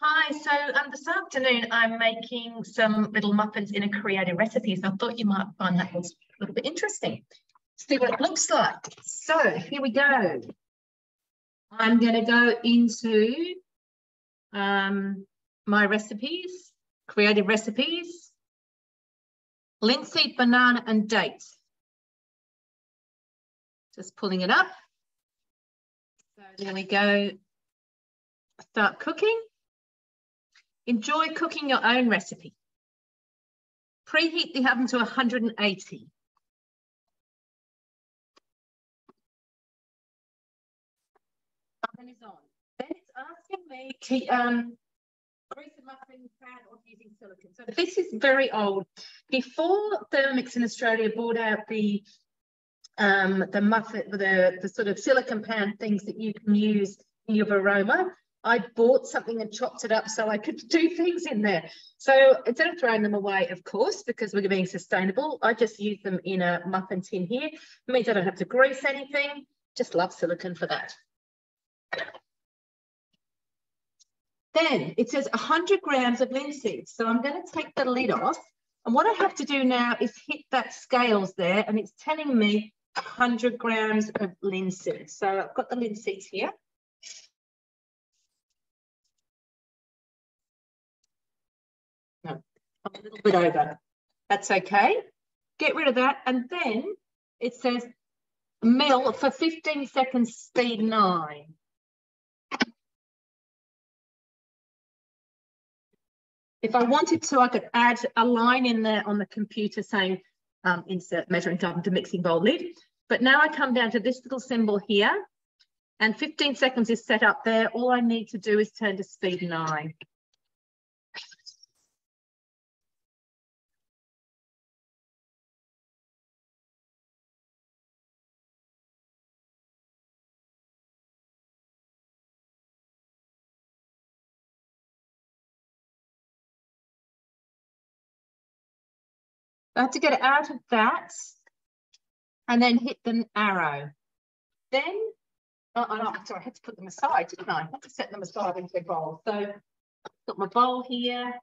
Hi, so this afternoon I'm making some little muffins in a creative recipe, so I thought you might find that was a little bit interesting. See what it looks like. So here we go. I'm going to go into my recipes, creative recipes, linseed, banana and dates. Just pulling it up. So there we go. Start cooking. Enjoy cooking your own recipe. Preheat the oven to 180. Oven is on. Then it's asking me to grease the muffin pan or using silicone. So this is very old. Before Thermomix in Australia brought out the muffin, the sort of silicone pan things that you can use in your aroma, I bought something and chopped it up so I could do things in there. So instead of throwing them away, of course, because we're being sustainable, I just use them in a muffin tin here. It means I don't have to grease anything. Just love silicone for that. Then it says 100 grams of linseed. So I'm going to take the lid off. And what I have to do now is hit that scales there, and it's telling me 100 grams of linseed. So I've got the linseeds here. No, I'm a little bit over. That's okay. Get rid of that. And then it says mill for 15 seconds, speed 9. If I wanted to, I could add a line in there on the computer saying insert measuring cup into mixing bowl lid. But now I come down to this little symbol here, and 15 seconds is set up there. All I need to do is turn to speed 9. I have to get it out of that and then hit the arrow. Then, sorry, I had to put them aside, didn't I? I had to set them aside into a bowl. So I've got my bowl here,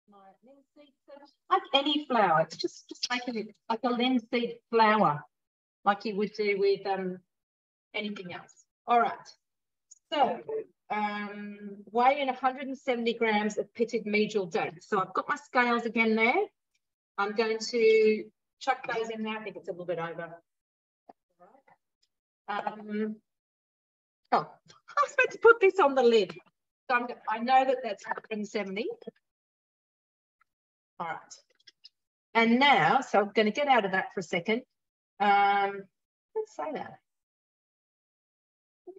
my linseed, like any flour. It's just making it like a linseed flour, like you would do with anything else. All right. So weigh in 170 grams of pitted medial dates. So I've got my scales again there. I'm going to chuck those in there. I think it's a little bit over. Oh, I was meant to put this on the lid. So I know that that's 170. All right. And now, so I'm going to get out of that for a second. Let's say that.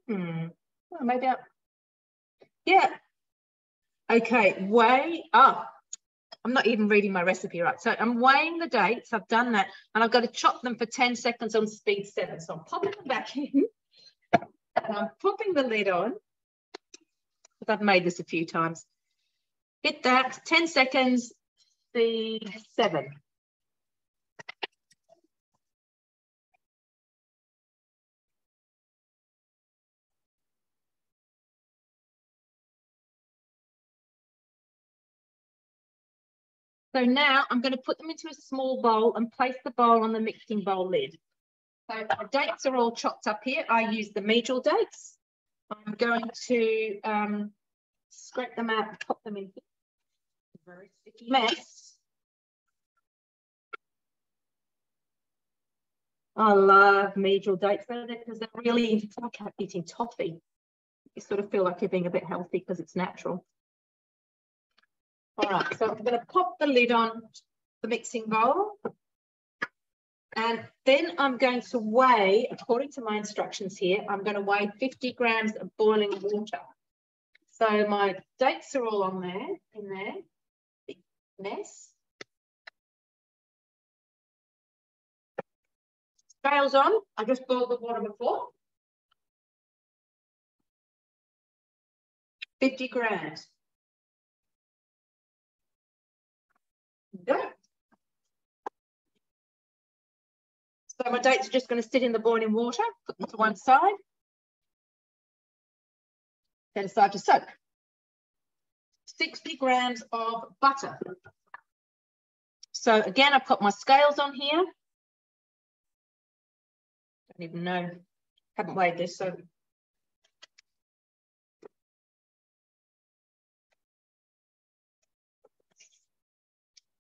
Well, maybe yeah. Okay, weigh up. I'm not even reading my recipe right. So I'm weighing the dates. I've done that. And I've got to chop them for 10 seconds on speed 7. So I'm popping them back in. And I'm popping the lid on. I've made this a few times. Hit that. 10 seconds. Speed 7. So now I'm going to put them into a small bowl and place the bowl on the mixing bowl lid. So my dates are all chopped up here. I use the medial dates. I'm going to scrape them out and pop them in here. Very sticky mess. I love medial dates because they're really, it's like eating toffee. You sort of feel like you're being a bit healthy because it's natural. All right, so I'm going to pop the lid on the mixing bowl. And then I'm going to weigh, according to my instructions here, I'm going to weigh 50 grams of boiling water. So my dates are all on there, in there. Big mess. Scales on. I just boiled the water before. 50 grams. Go. So my dates are just going to sit in the boiling water, put them to one side. Set aside to soak. 60 grams of butter. So again, I've got my scales on here. Don't even know, haven't weighed this, so.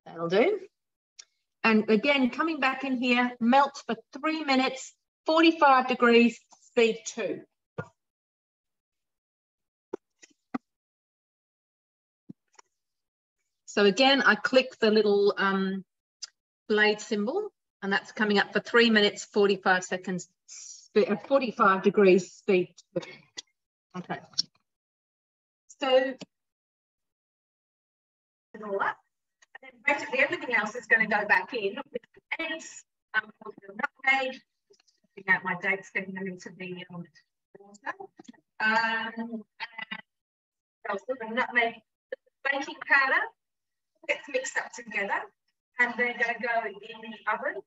That'll do. And again, coming back in here, melt for 3 minutes, 45 degrees, speed 2. So again, I click the little blade symbol, and that's coming up for 3 minutes, 45 seconds, 45 degrees, speed 2. Okay. So, and all that. And then basically everything else is going to go back in with the eggs, nutmeg, taking out my dates, getting them into the water. And also the nutmeg, baking powder gets mixed up together, and they're going to go in the oven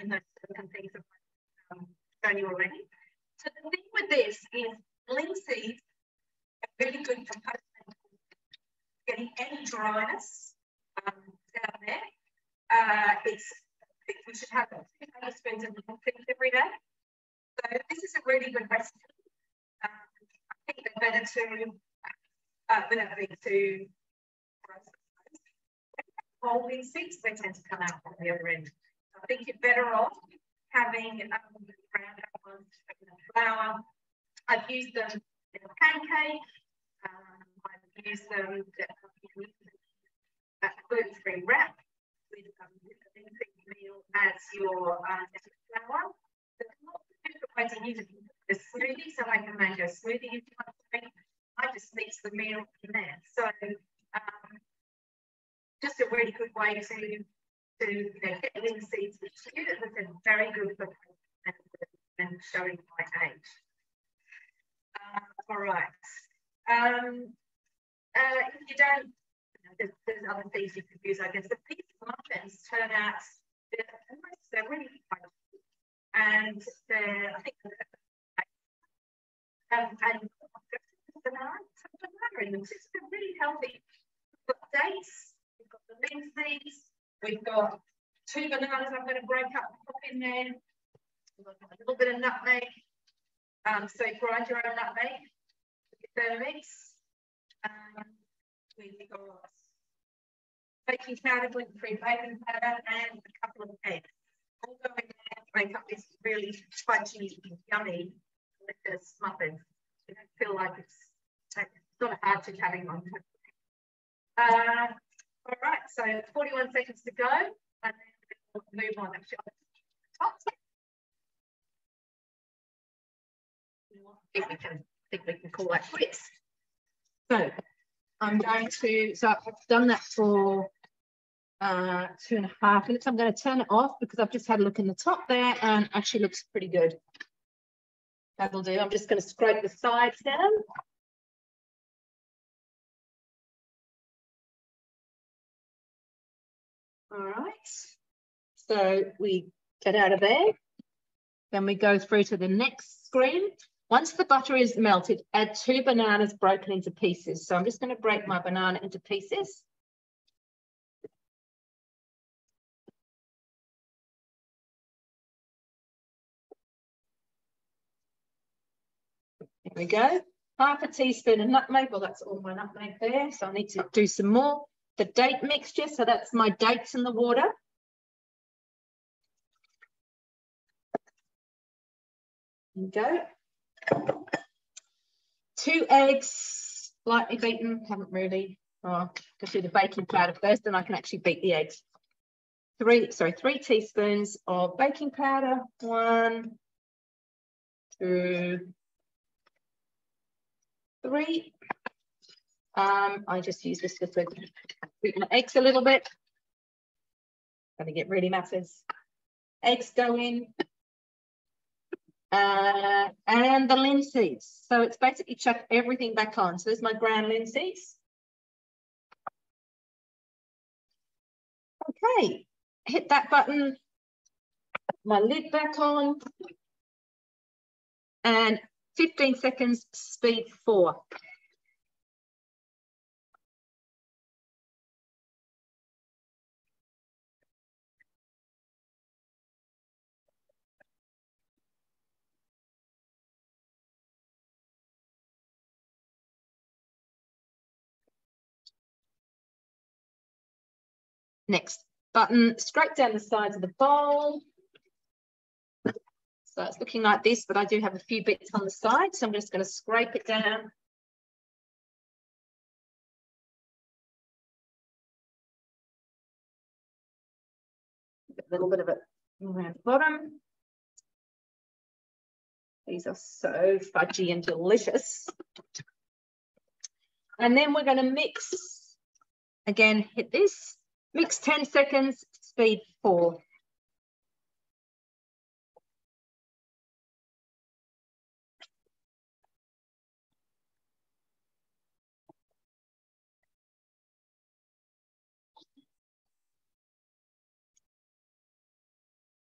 in those certain things I've shown you already. So the thing with this is linseed are really good for getting any dryness down there. We should have 2 tablespoons of Muffins every day. So this is a really good recipe. I think they're better to whole linseeds, they tend to come out on the other end. I think you're better off having ground up ones, flour. I've used them in a pancake. I've used them in a gluten-free wrap with linseed meal as your flour. There's lots of different ways of using it. A smoothie, so I can make a smoothie if you want to. I just mix the meal in there. So just a really good way to get linseeds, which is very good for and showing my age. All right. If you don't, there's other things you could use. I guess the pizza muffins turn out they're really quite, and I think and banana in them. So it's really healthy. We've got dates. We've got the linseeds. We've got 2 bananas I'm going to break up and pop in there. We've got a little bit of nutmeg. So grind your own nutmeg with your Thermomix. We've got baking powder, gluten-free baking powder, and a couple of eggs. All go in there to make up this really spongy, yummy, delicious muffin. You don't feel like it's not hard to carry on. All right, so 41 seconds to go, and then we'll move on. Actually, I think we can call that quits. So I'm going to, so I've done that for 2.5 minutes. I'm going to turn it off because I've just had a look in the top there and actually looks pretty good. That'll do. I'm just going to scrape the sides down. All right. So we get out of there. Then we go through to the next screen. Once the butter is melted, add 2 bananas broken into pieces. So I'm just going to break my banana into pieces. There we go. 1/2 teaspoon of nutmeg. Well, that's all my nutmeg there. So I need to do some more. The date mixture. So that's my dates in the water. There we go. 2 eggs, lightly beaten. Haven't really. Oh, just do the baking powder first, and I can actually beat the eggs. 3 teaspoons of baking powder. 1, 2, 3. I just use this to beat my eggs a little bit. Gonna get really masses. Eggs go in. And the linseeds. So it's basically chuck everything back on. So there's my ground linseeds. Okay, hit that button, my lid back on, and 15 seconds, speed 4. Next button, scrape down the sides of the bowl. So it's looking like this, but I do have a few bits on the side, so I'm just going to scrape it down. A little bit of it around the bottom. These are so fudgy and delicious. And then we're going to mix. Again, hit this. Mix 10 seconds, speed 4.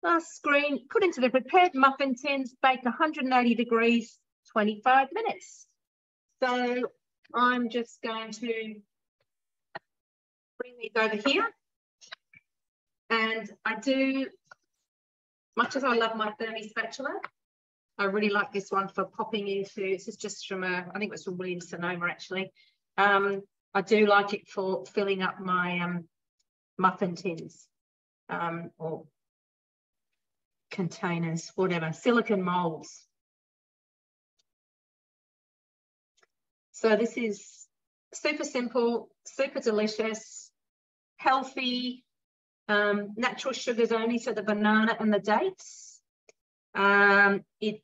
Last screen, put into the prepared muffin tins, bake 180 degrees, 25 minutes. So I'm just going to bring these over here. And I do, much as I love my thermi spatula, I really like this one for popping into, this is just from I think it's from Williams Sonoma actually. I do like it for filling up my muffin tins or containers, whatever, silicone molds. So this is super simple, super delicious, healthy, natural sugars only, so the banana and the dates. It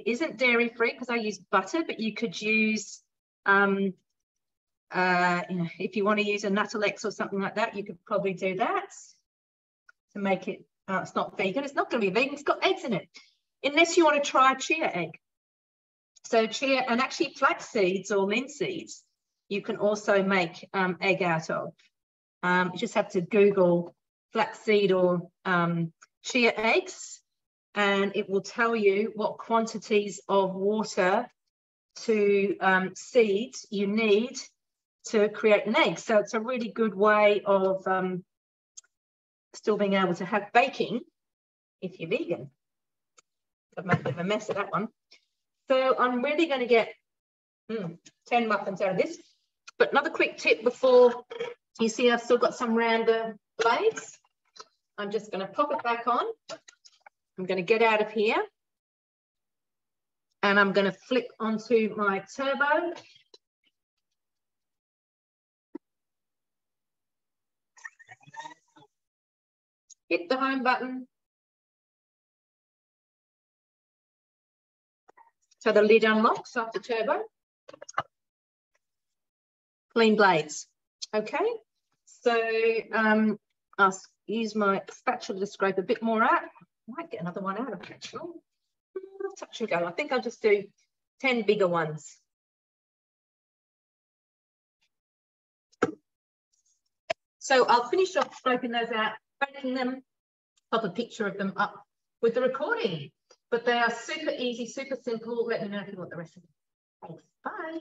isn't dairy free because I use butter, but you could use, you know, if you want to use a Nuttalex or something like that, you could probably do that to make it. It's not vegan. It's not going to be vegan. It's got eggs in it, unless you want to try chia egg. So chia and actually flax seeds or linseeds, you can also make egg out of. You just have to Google flaxseed or chia eggs, and it will tell you what quantities of water to seeds you need to create an egg. So it's a really good way of still being able to have baking if you're vegan. I've made a bit of a mess of that one. So I'm really going to get 10 muffins out of this. But another quick tip before you see I've still got some rounder blades. I'm just going to pop it back on. I'm going to get out of here. And I'm going to flip onto my turbo. Hit the home button. So the lid unlocks off the turbo. Clean blades. Okay. So I'll use my spatula to scrape a bit more out. I might get another one out of it actually. Touch and go. I think I'll just do 10 bigger ones. So I'll finish off scraping those out, baking them, pop a picture of them up with the recording. But they are super easy, super simple. Let me know if you want the recipe. Thanks. Bye.